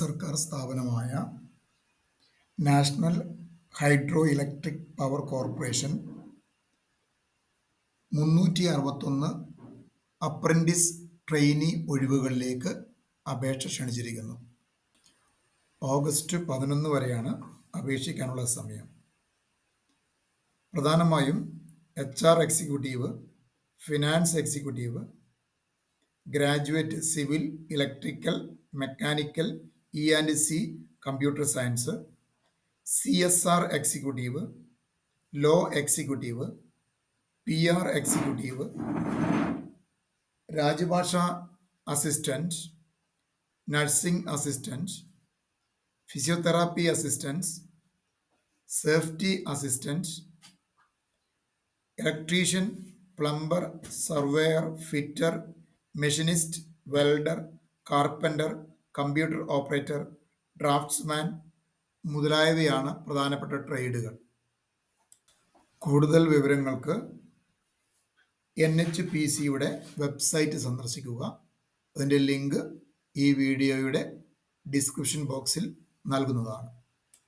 സർക്കാർ സ്ഥാപനമായ national hydro electric power corporation 361 apprentice trainee ഒഴിവുകളിലേക്ക് അപേക്ഷ ക്ഷണിച്ചിരിക്കുന്നു. ഓഗസ്റ്റ് 11 വരെയാണ് അപേക്ഷിക്കാനുള്ള സമയം. പ്രധാനമായും HR executive, finance executive, graduate civil, electrical, mechanical, E&C computer science, CSR executive, law executive, PR executive, Rajbhasha assistant, nursing assistant, physiotherapy assistant, safety assistant, electrician, plumber, surveyor, fitter, machinist, welder, carpenter, computer operator, draughtsman മുതലായവയാണ് പ്രധാനപ്പെട്ട ട്രേഡുകൾ. കൂടുതൽ വിവരങ്ങൾക്ക് NHPCയുടെ website സന്ദർശിക്കുക. അതിൻ്റെ link ഈ വീഡിയോയുടെ description ബോക്സിൽ നൽകുന്നതാണ്.